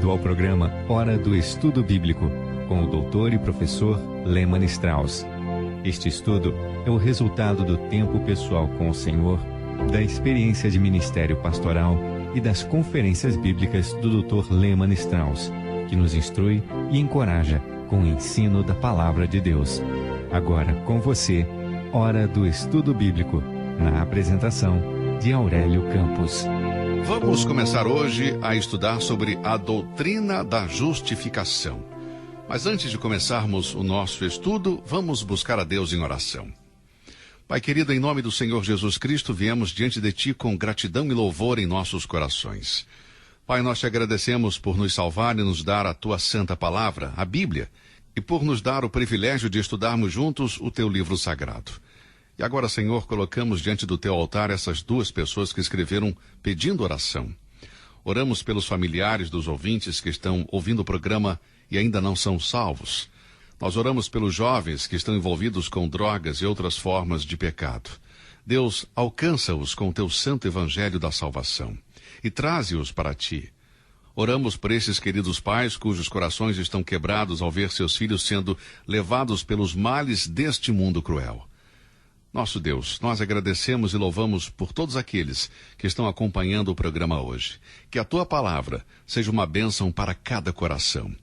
bem-vindo ao programa Hora do Estudo Bíblico, com o doutor e professor Lehmann Strauss. Este estudo é o resultado do tempo pessoal com o Senhor, da experiência de ministério pastoral e das conferências bíblicas do Dr. Lehmann Strauss, que nos instrui e encoraja com o ensino da Palavra de Deus. Agora com você, Hora do Estudo Bíblico, na apresentação de Aurélio Campos. Vamos começar hoje a estudar sobre a doutrina da justificação. Mas antes de começarmos o nosso estudo, vamos buscar a Deus em oração. Pai querido, em nome do Senhor Jesus Cristo, viemos diante de Ti com gratidão e louvor em nossos corações. Pai, nós te agradecemos por nos salvar e nos dar a Tua santa palavra, a Bíblia, e por nos dar o privilégio de estudarmos juntos o Teu livro sagrado. E agora, Senhor, colocamos diante do Teu altar essas duas pessoas que escreveram pedindo oração. Oramos pelos familiares dos ouvintes que estão ouvindo o programa e ainda não são salvos. Nós oramos pelos jovens que estão envolvidos com drogas e outras formas de pecado. Deus, alcança-os com o Teu santo evangelho da salvação e traze-os para Ti. Oramos por esses queridos pais cujos corações estão quebrados ao ver seus filhos sendo levados pelos males deste mundo cruel. Nosso Deus, nós agradecemos e louvamos por todos aqueles que estão acompanhando o programa hoje. Que a Tua palavra seja uma bênção para cada coração.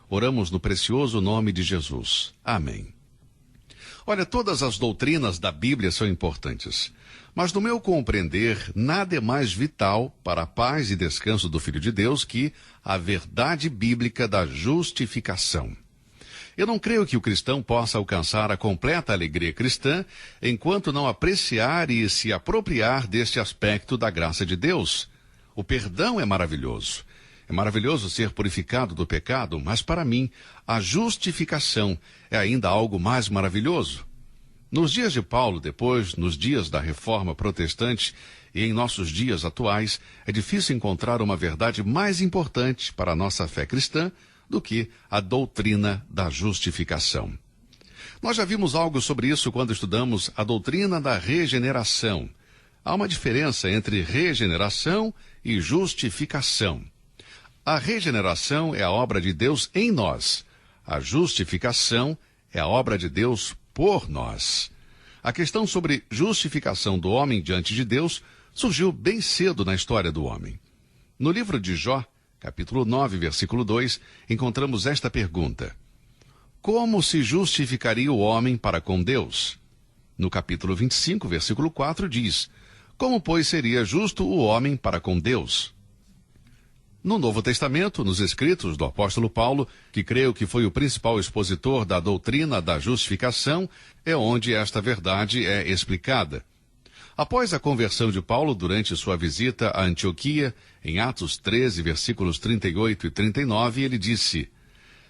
Oramos no precioso nome de Jesus. Amém. Olha, todas as doutrinas da Bíblia são importantes, mas no meu compreender, nada é mais vital para a paz e descanso do Filho de Deus que a verdade bíblica da justificação. Eu não creio que o cristão possa alcançar a completa alegria cristã enquanto não apreciar e se apropriar deste aspecto da graça de Deus. O perdão é maravilhoso. É maravilhoso ser purificado do pecado, mas para mim, a justificação é ainda algo mais maravilhoso. Nos dias de Paulo, depois, nos dias da Reforma Protestante e em nossos dias atuais, é difícil encontrar uma verdade mais importante para a nossa fé cristã do que a doutrina da justificação. Nós já vimos algo sobre isso quando estudamos a doutrina da regeneração. Há uma diferença entre regeneração e justificação. A regeneração é a obra de Deus em nós. A justificação é a obra de Deus por nós. A questão sobre justificação do homem diante de Deus surgiu bem cedo na história do homem. No livro de Jó, capítulo 9, versículo 2, encontramos esta pergunta: como se justificaria o homem para com Deus? No capítulo 25, versículo 4, diz: como, pois, seria justo o homem para com Deus? No Novo Testamento, nos escritos do apóstolo Paulo, que creio que foi o principal expositor da doutrina da justificação, é onde esta verdade é explicada. Após a conversão de Paulo durante sua visita a Antioquia, em Atos 13, versículos 38 e 39, ele disse: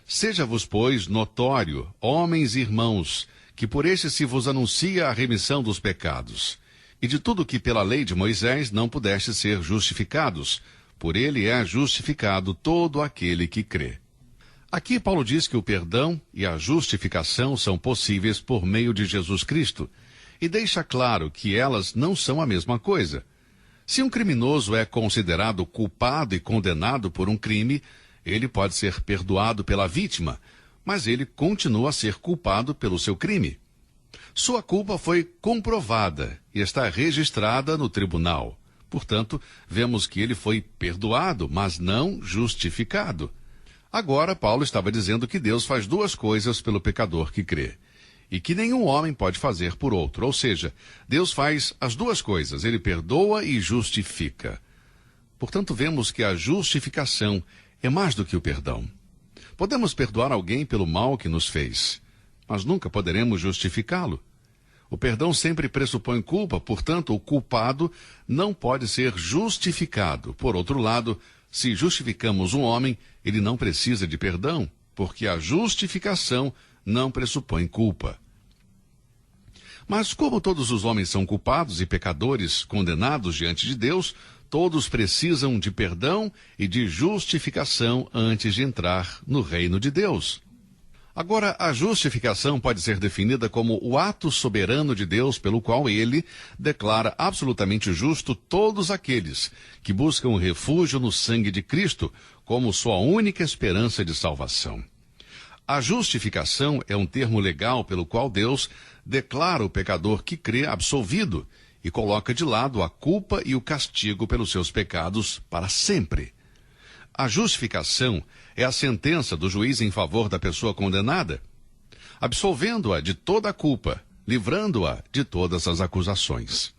seja-vos, pois, notório, homens e irmãos, que por este se vos anuncia a remissão dos pecados. E de tudo que pela lei de Moisés não pudeste ser justificados, por ele é justificado todo aquele que crê. Aqui Paulo diz que o perdão e a justificação são possíveis por meio de Jesus Cristo, e deixa claro que elas não são a mesma coisa. Se um criminoso é considerado culpado e condenado por um crime, ele pode ser perdoado pela vítima, mas ele continua a ser culpado pelo seu crime. Sua culpa foi comprovada e está registrada no tribunal. Portanto, vemos que ele foi perdoado, mas não justificado. Agora, Paulo estava dizendo que Deus faz duas coisas pelo pecador que crê, e que nenhum homem pode fazer por outro. Ou seja, Deus faz as duas coisas, ele perdoa e justifica. Portanto, vemos que a justificação é mais do que o perdão. Podemos perdoar alguém pelo mal que nos fez, mas nunca poderemos justificá-lo. O perdão sempre pressupõe culpa, portanto, o culpado não pode ser justificado. Por outro lado, se justificamos um homem, ele não precisa de perdão, porque a justificação não pressupõe culpa. Mas como todos os homens são culpados e pecadores condenados diante de Deus, todos precisam de perdão e de justificação antes de entrar no reino de Deus. Agora, a justificação pode ser definida como o ato soberano de Deus pelo qual ele declara absolutamente justo todos aqueles que buscam refúgio no sangue de Cristo, como sua única esperança de salvação. A justificação é um termo legal pelo qual Deus declara o pecador que crê absolvido e coloca de lado a culpa e o castigo pelos seus pecados para sempre. A justificação é a sentença do juiz em favor da pessoa condenada, absolvendo-a de toda a culpa, livrando-a de todas as acusações.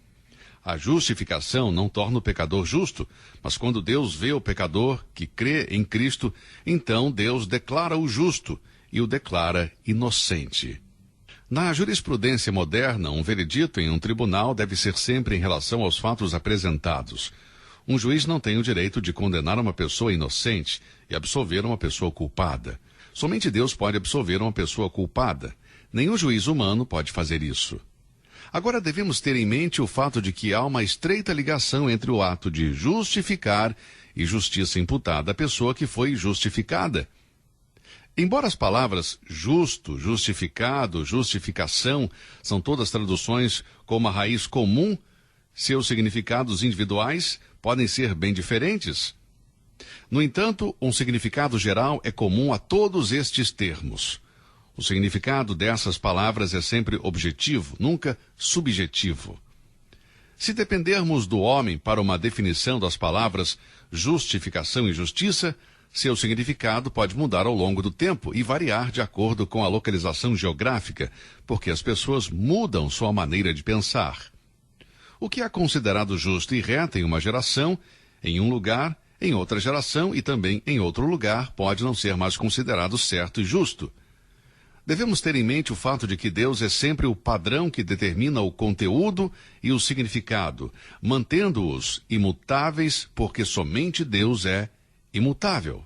A justificação não torna o pecador justo, mas quando Deus vê o pecador que crê em Cristo, então Deus declara-o justo e o declara inocente. Na jurisprudência moderna, um veredito em um tribunal deve ser sempre em relação aos fatos apresentados. Um juiz não tem o direito de condenar uma pessoa inocente e absolver uma pessoa culpada. Somente Deus pode absolver uma pessoa culpada. Nenhum juiz humano pode fazer isso. Agora devemos ter em mente o fato de que há uma estreita ligação entre o ato de justificar e justiça imputada à pessoa que foi justificada. Embora as palavras justo, justificado, justificação são todas traduções com uma raiz comum, seus significados individuais podem ser bem diferentes. No entanto, um significado geral é comum a todos estes termos. O significado dessas palavras é sempre objetivo, nunca subjetivo. Se dependermos do homem para uma definição das palavras justificação e justiça, seu significado pode mudar ao longo do tempo e variar de acordo com a localização geográfica, porque as pessoas mudam sua maneira de pensar. O que é considerado justo e reto em uma geração, em um lugar, em outra geração e também em outro lugar, pode não ser mais considerado certo e justo. Devemos ter em mente o fato de que Deus é sempre o padrão que determina o conteúdo e o significado, mantendo-os imutáveis, porque somente Deus é imutável.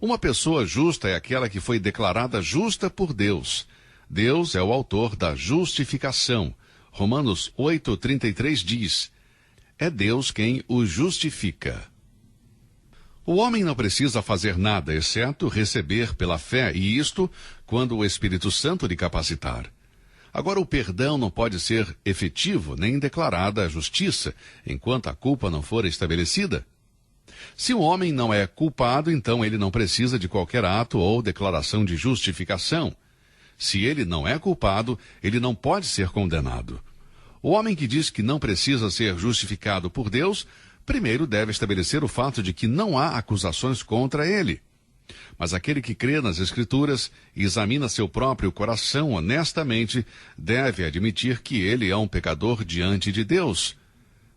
Uma pessoa justa é aquela que foi declarada justa por Deus. Deus é o autor da justificação. Romanos 8:33 diz: é Deus quem o justifica. O homem não precisa fazer nada, exceto receber pela fé, e isto quando o Espírito Santo lhe capacitar. Agora, o perdão não pode ser efetivo, nem declarada a justiça, enquanto a culpa não for estabelecida. Se o homem não é culpado, então ele não precisa de qualquer ato ou declaração de justificação. Se ele não é culpado, ele não pode ser condenado. O homem que diz que não precisa ser justificado por Deus, primeiro deve estabelecer o fato de que não há acusações contra ele. Mas aquele que crê nas Escrituras e examina seu próprio coração honestamente, deve admitir que ele é um pecador diante de Deus.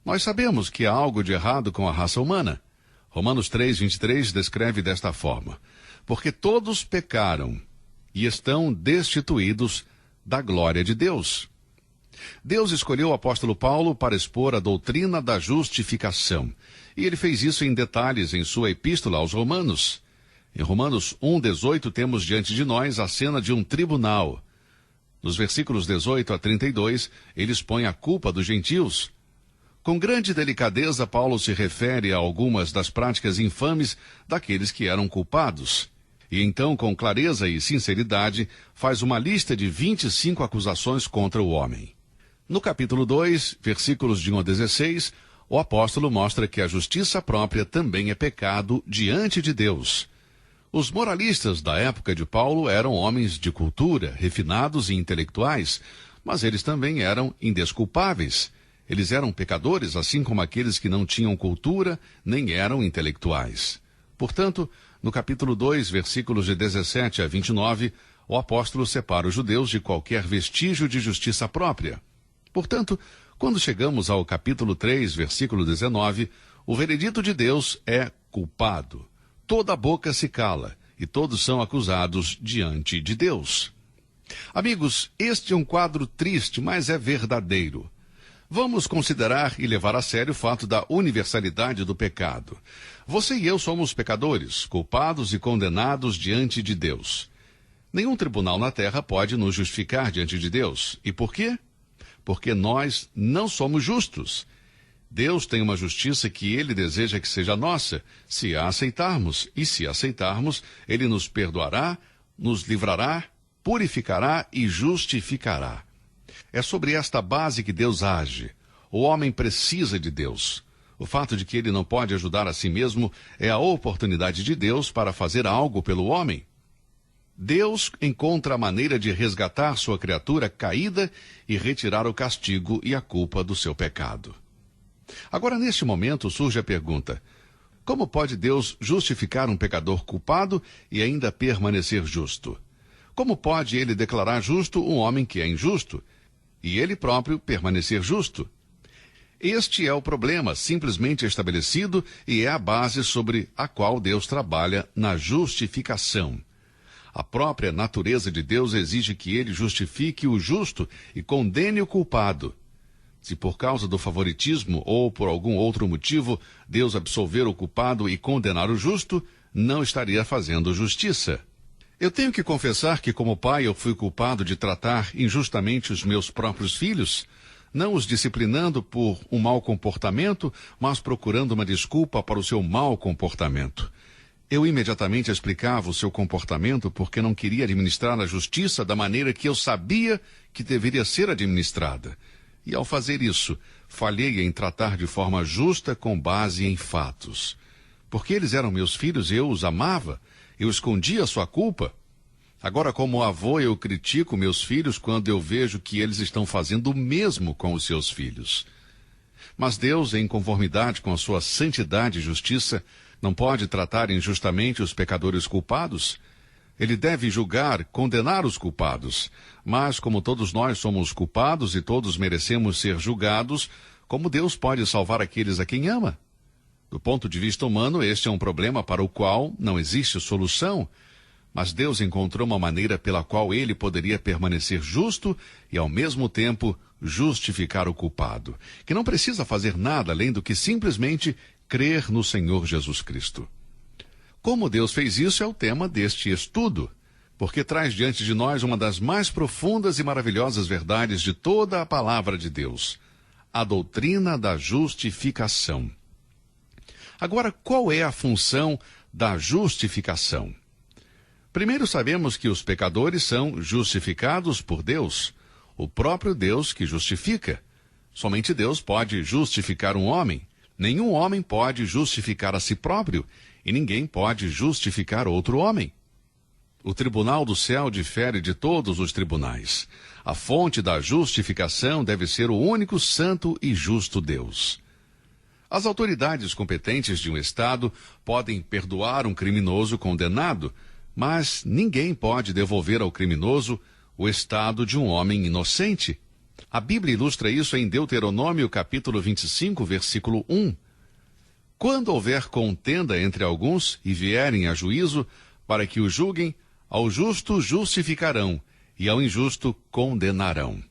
Nós sabemos que há algo de errado com a raça humana. Romanos 3:23 descreve desta forma: porque todos pecaram e estão destituídos da glória de Deus. Deus escolheu o apóstolo Paulo para expor a doutrina da justificação, e ele fez isso em detalhes em sua epístola aos Romanos. Em Romanos 1:18 temos diante de nós a cena de um tribunal. Nos versículos 18 a 32, ele expõe a culpa dos gentios. Com grande delicadeza, Paulo se refere a algumas das práticas infames daqueles que eram culpados. E então, com clareza e sinceridade, faz uma lista de 25 acusações contra o homem. No capítulo 2, versículos de 1 a 16, o apóstolo mostra que a justiça própria também é pecado diante de Deus. Os moralistas da época de Paulo eram homens de cultura, refinados e intelectuais, mas eles também eram indesculpáveis. Eles eram pecadores, assim como aqueles que não tinham cultura, nem eram intelectuais. Portanto, no capítulo 2, versículos de 17 a 29, o apóstolo separa os judeus de qualquer vestígio de justiça própria. Portanto, quando chegamos ao capítulo 3, versículo 19, o veredito de Deus é culpado. Toda a boca se cala, e todos são acusados diante de Deus. Amigos, este é um quadro triste, mas é verdadeiro. Vamos considerar e levar a sério o fato da universalidade do pecado. Você e eu somos pecadores, culpados e condenados diante de Deus. Nenhum tribunal na terra pode nos justificar diante de Deus. E por quê? Porque nós não somos justos. Deus tem uma justiça que Ele deseja que seja nossa, se a aceitarmos. E se aceitarmos, Ele nos perdoará, nos livrará, purificará e justificará. É sobre esta base que Deus age. O homem precisa de Deus. O fato de que ele não pode ajudar a si mesmo é a oportunidade de Deus para fazer algo pelo homem. Deus encontra a maneira de resgatar sua criatura caída e retirar o castigo e a culpa do seu pecado. Agora, neste momento, surge a pergunta: como pode Deus justificar um pecador culpado e ainda permanecer justo? Como pode ele declarar justo um homem que é injusto e ele próprio permanecer justo? Este é o problema simplesmente estabelecido e é a base sobre a qual Deus trabalha na justificação. A própria natureza de Deus exige que ele justifique o justo e condene o culpado. Se por causa do favoritismo ou por algum outro motivo Deus absolver o culpado e condenar o justo, não estaria fazendo justiça. Eu tenho que confessar que, como pai, eu fui culpado de tratar injustamente os meus próprios filhos, não os disciplinando por um mau comportamento, mas procurando uma desculpa para o seu mau comportamento. Eu imediatamente explicava o seu comportamento porque não queria administrar a justiça da maneira que eu sabia que deveria ser administrada. E ao fazer isso, falhei em tratar de forma justa com base em fatos. Porque eles eram meus filhos e eu os amava, eu escondia a sua culpa. Agora, como avô, eu critico meus filhos quando eu vejo que eles estão fazendo o mesmo com os seus filhos. Mas Deus, em conformidade com a sua santidade e justiça, não pode tratar injustamente os pecadores culpados. Ele deve julgar, condenar os culpados. Mas, como todos nós somos culpados e todos merecemos ser julgados, como Deus pode salvar aqueles a quem ama? Do ponto de vista humano, este é um problema para o qual não existe solução. Mas Deus encontrou uma maneira pela qual ele poderia permanecer justo e, ao mesmo tempo, justificar o culpado, que não precisa fazer nada além do que simplesmente crer no Senhor Jesus Cristo. Como Deus fez isso é o tema deste estudo, porque traz diante de nós uma das mais profundas e maravilhosas verdades de toda a palavra de Deus, a doutrina da justificação. Agora, qual é a função da justificação? Primeiro, sabemos que os pecadores são justificados por Deus, o próprio Deus que justifica. Somente Deus pode justificar um homem. Nenhum homem pode justificar a si próprio, e ninguém pode justificar outro homem. O tribunal do céu difere de todos os tribunais. A fonte da justificação deve ser o único santo e justo Deus. As autoridades competentes de um estado podem perdoar um criminoso condenado, mas ninguém pode devolver ao criminoso o estado de um homem inocente. A Bíblia ilustra isso em Deuteronômio capítulo 25, versículo 1. Quando houver contenda entre alguns e vierem a juízo, para que o julguem, ao justo justificarão e ao injusto condenarão.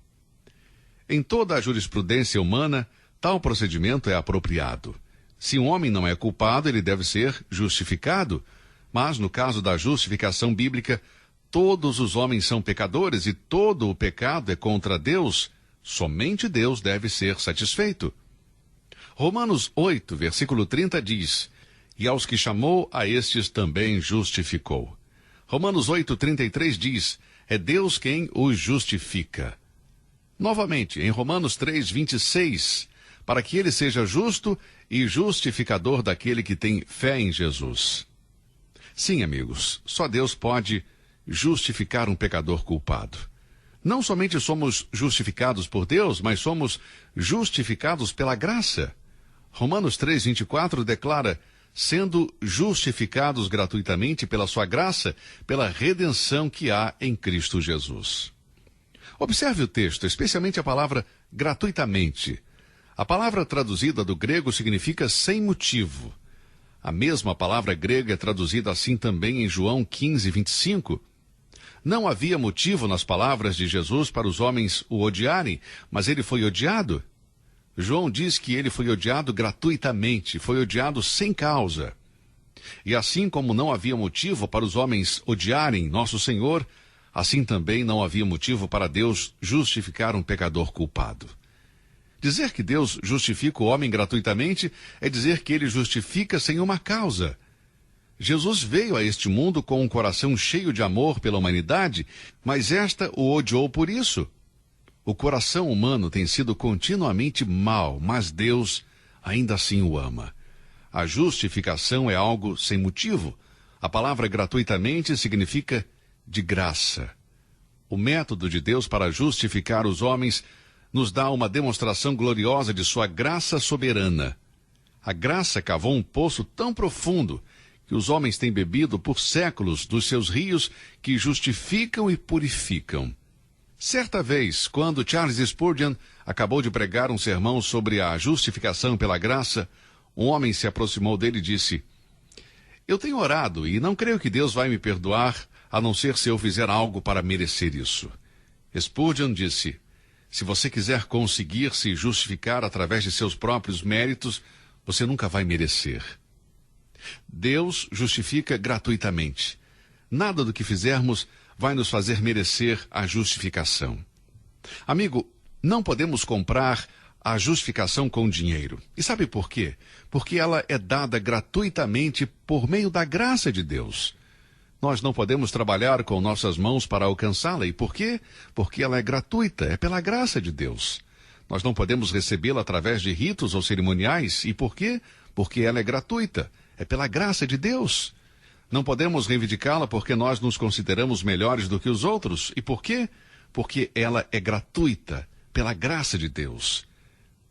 Em toda a jurisprudência humana, tal procedimento é apropriado. Se um homem não é culpado, ele deve ser justificado. Mas, no caso da justificação bíblica, todos os homens são pecadores e todo o pecado é contra Deus. Somente Deus deve ser satisfeito. Romanos 8, versículo 30 diz: e aos que chamou, a estes também justificou. Romanos 8, 33 diz: é Deus quem os justifica. Novamente, em Romanos 3, 26, para que ele seja justo e justificador daquele que tem fé em Jesus. Sim, amigos, só Deus pode justificar um pecador culpado. Não somente somos justificados por Deus, mas somos justificados pela graça. Romanos 3:24 declara: sendo justificados gratuitamente pela sua graça, pela redenção que há em Cristo Jesus. Observe o texto, especialmente a palavra gratuitamente. A palavra traduzida do grego significa sem motivo. A mesma palavra grega é traduzida assim também em João 15, 25. Não havia motivo nas palavras de Jesus para os homens o odiarem, mas ele foi odiado. João diz que ele foi odiado gratuitamente, foi odiado sem causa. E assim como não havia motivo para os homens odiarem nosso Senhor, assim também não havia motivo para Deus justificar um pecador culpado. Dizer que Deus justifica o homem gratuitamente é dizer que ele justifica sem uma causa. Jesus veio a este mundo com um coração cheio de amor pela humanidade, mas esta o odiou por isso. O coração humano tem sido continuamente mau, mas Deus, ainda assim o ama. A justificação é algo sem motivo. A palavra gratuitamente significa de graça. O método de Deus para justificar os homens nos dá uma demonstração gloriosa de sua graça soberana. A graça cavou um poço tão profundo que os homens têm bebido por séculos dos seus rios que justificam e purificam. Certa vez, quando Charles Spurgeon acabou de pregar um sermão sobre a justificação pela graça, um homem se aproximou dele e disse: "Eu tenho orado e não creio que Deus vai me perdoar, a não ser se eu fizer algo para merecer isso." Spurgeon disse: "Se você quiser conseguir se justificar através de seus próprios méritos, você nunca vai merecer." Deus justifica gratuitamente. Nada do que fizermos vai nos fazer merecer a justificação. Amigo, não podemos comprar a justificação com dinheiro. E sabe por quê? Porque ela é dada gratuitamente por meio da graça de Deus. Nós não podemos trabalhar com nossas mãos para alcançá-la. E por quê? Porque ela é gratuita, é pela graça de Deus. Nós não podemos recebê-la através de ritos ou cerimoniais. E por quê? Porque ela é gratuita, é pela graça de Deus. Não podemos reivindicá-la porque nós nos consideramos melhores do que os outros. E por quê? Porque ela é gratuita, pela graça de Deus.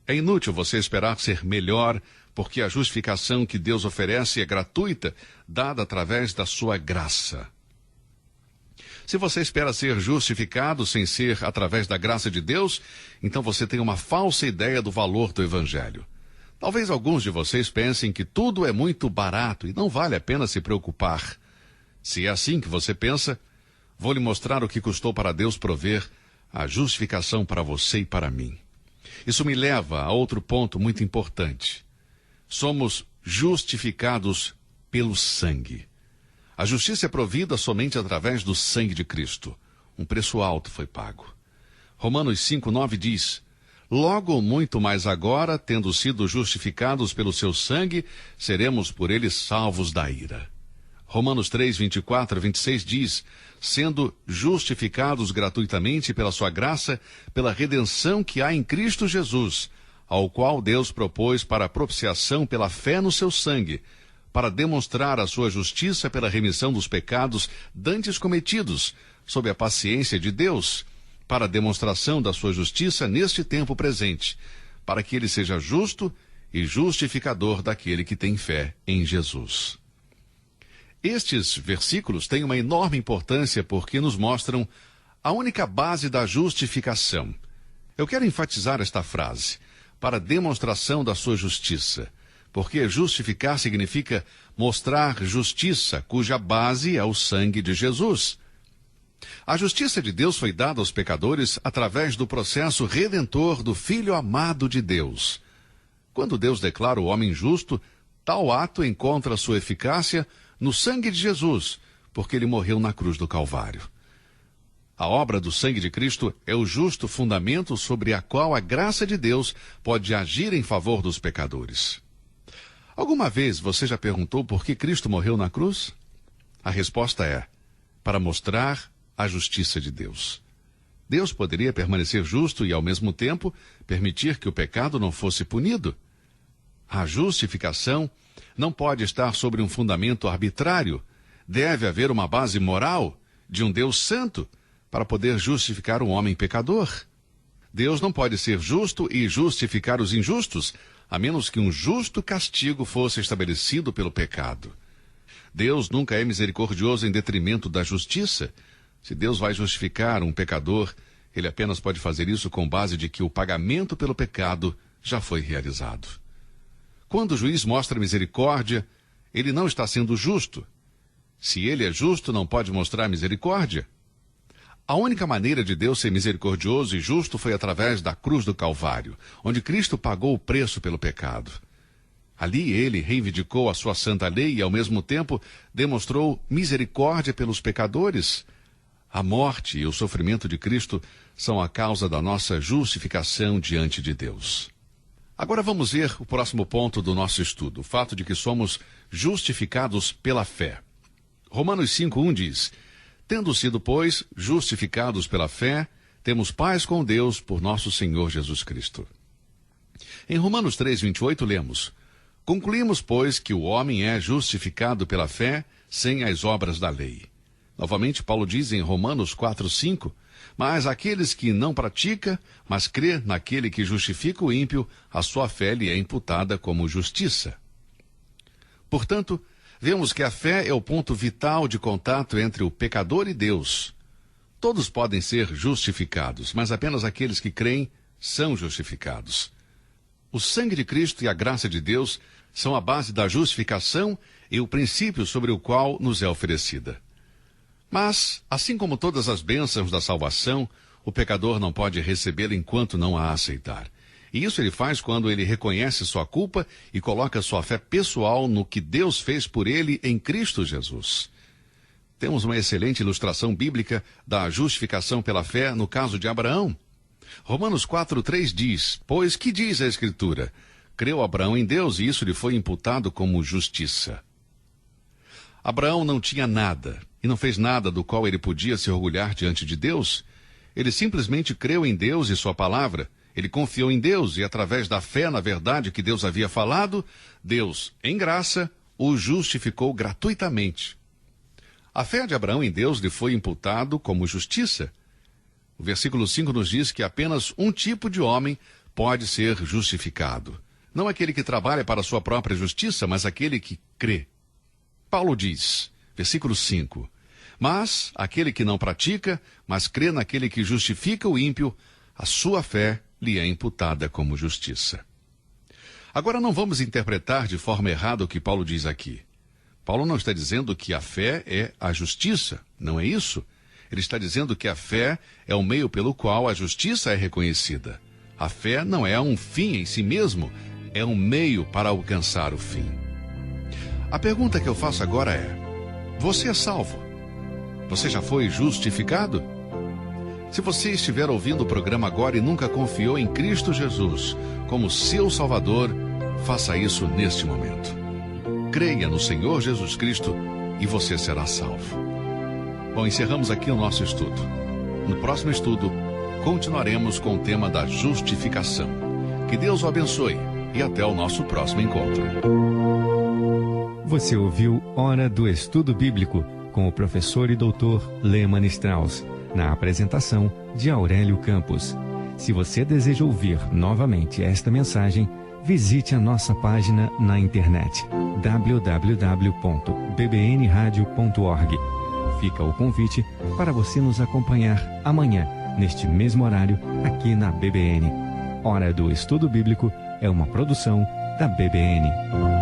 É inútil você esperar ser melhor, porque a justificação que Deus oferece é gratuita, dada através da sua graça. Se você espera ser justificado sem ser através da graça de Deus, então você tem uma falsa ideia do valor do Evangelho. Talvez alguns de vocês pensem que tudo é muito barato e não vale a pena se preocupar. Se é assim que você pensa, vou lhe mostrar o que custou para Deus prover a justificação para você e para mim. Isso me leva a outro ponto muito importante. Somos justificados pelo sangue. A justiça é provida somente através do sangue de Cristo. Um preço alto foi pago. Romanos 5:9 diz: "Logo, muito mais agora, tendo sido justificados pelo seu sangue, seremos por ele salvos da ira." Romanos 3:24-26 diz: "Sendo justificados gratuitamente pela sua graça, pela redenção que há em Cristo Jesus, ao qual Deus propôs para a propiciação pela fé no seu sangue, para demonstrar a sua justiça pela remissão dos pecados dantes cometidos, sob a paciência de Deus, para a demonstração da sua justiça neste tempo presente, para que ele seja justo e justificador daquele que tem fé em Jesus." Estes versículos têm uma enorme importância porque nos mostram a única base da justificação. Eu quero enfatizar esta frase: para demonstração da sua justiça, porque justificar significa mostrar justiça, cuja base é o sangue de Jesus. A justiça de Deus foi dada aos pecadores através do processo redentor do Filho amado de Deus. Quando Deus declara o homem justo, tal ato encontra sua eficácia no sangue de Jesus, porque ele morreu na cruz do Calvário. A obra do sangue de Cristo é o justo fundamento sobre a qual a graça de Deus pode agir em favor dos pecadores. Alguma vez você já perguntou por que Cristo morreu na cruz? A resposta é: para mostrar a justiça de Deus. Deus poderia permanecer justo e, ao mesmo tempo, permitir que o pecado não fosse punido. A justificação não pode estar sobre um fundamento arbitrário. Deve haver uma base moral de um Deus santo para poder justificar um homem pecador. Deus não pode ser justo e justificar os injustos, a menos que um justo castigo fosse estabelecido pelo pecado. Deus nunca é misericordioso em detrimento da justiça. Se Deus vai justificar um pecador, ele apenas pode fazer isso com base de que o pagamento pelo pecado já foi realizado. Quando o juiz mostra misericórdia, ele não está sendo justo. Se ele é justo, não pode mostrar misericórdia. A única maneira de Deus ser misericordioso e justo foi através da cruz do Calvário, onde Cristo pagou o preço pelo pecado. Ali ele reivindicou a sua santa lei e, ao mesmo tempo, demonstrou misericórdia pelos pecadores. A morte e o sofrimento de Cristo são a causa da nossa justificação diante de Deus. Agora vamos ver o próximo ponto do nosso estudo, o fato de que somos justificados pela fé. Romanos 5:1 diz: "Tendo sido, pois, justificados pela fé, temos paz com Deus por nosso Senhor Jesus Cristo." Em Romanos 3:28 lemos: concluímos, pois, que o homem é justificado pela fé sem as obras da lei. Novamente, Paulo diz em Romanos 4:5: mas aqueles que não praticam, mas crê naquele que justifica o ímpio, a sua fé lhe é imputada como justiça. Portanto, vemos que a fé é o ponto vital de contato entre o pecador e Deus. Todos podem ser justificados, mas apenas aqueles que creem são justificados. O sangue de Cristo e a graça de Deus são a base da justificação e o princípio sobre o qual nos é oferecida. Mas, assim como todas as bênçãos da salvação, o pecador não pode recebê-la enquanto não a aceitar. E isso ele faz quando ele reconhece sua culpa e coloca sua fé pessoal no que Deus fez por ele em Cristo Jesus. Temos uma excelente ilustração bíblica da justificação pela fé no caso de Abraão. Romanos 4:3 diz: pois que diz a Escritura? Creu Abraão em Deus e isso lhe foi imputado como justiça. Abraão não tinha nada e não fez nada do qual ele podia se orgulhar diante de Deus. Ele simplesmente creu em Deus e sua palavra. Ele confiou em Deus e, através da fé na verdade que Deus havia falado, Deus, em graça, o justificou gratuitamente. A fé de Abraão em Deus lhe foi imputado como justiça. O versículo 5 nos diz que apenas um tipo de homem pode ser justificado. Não aquele que trabalha para a sua própria justiça, mas aquele que crê. Paulo diz, versículo 5, mas aquele que não pratica, mas crê naquele que justifica o ímpio, a sua fé lhe é imputada como justiça. Agora não vamos interpretar de forma errada o que Paulo diz aqui. Paulo não está dizendo que a fé é a justiça, não é isso? Ele está dizendo que a fé é o meio pelo qual a justiça é reconhecida. A fé não é um fim em si mesmo, é um meio para alcançar o fim. A pergunta que eu faço agora é: você é salvo? Você já foi justificado? Se você estiver ouvindo o programa agora e nunca confiou em Cristo Jesus como seu Salvador, faça isso neste momento. Creia no Senhor Jesus Cristo e você será salvo. Bom, encerramos aqui o nosso estudo. No próximo estudo, continuaremos com o tema da justificação. Que Deus o abençoe e até o nosso próximo encontro. Você ouviu Hora do Estudo Bíblico com o professor e doutor Lehmann Strauss, na apresentação de Aurélio Campos. Se você deseja ouvir novamente esta mensagem, visite a nossa página na internet www.bbnradio.org. Fica o convite para você nos acompanhar amanhã, neste mesmo horário, aqui na BBN. Hora do Estudo Bíblico é uma produção da BBN.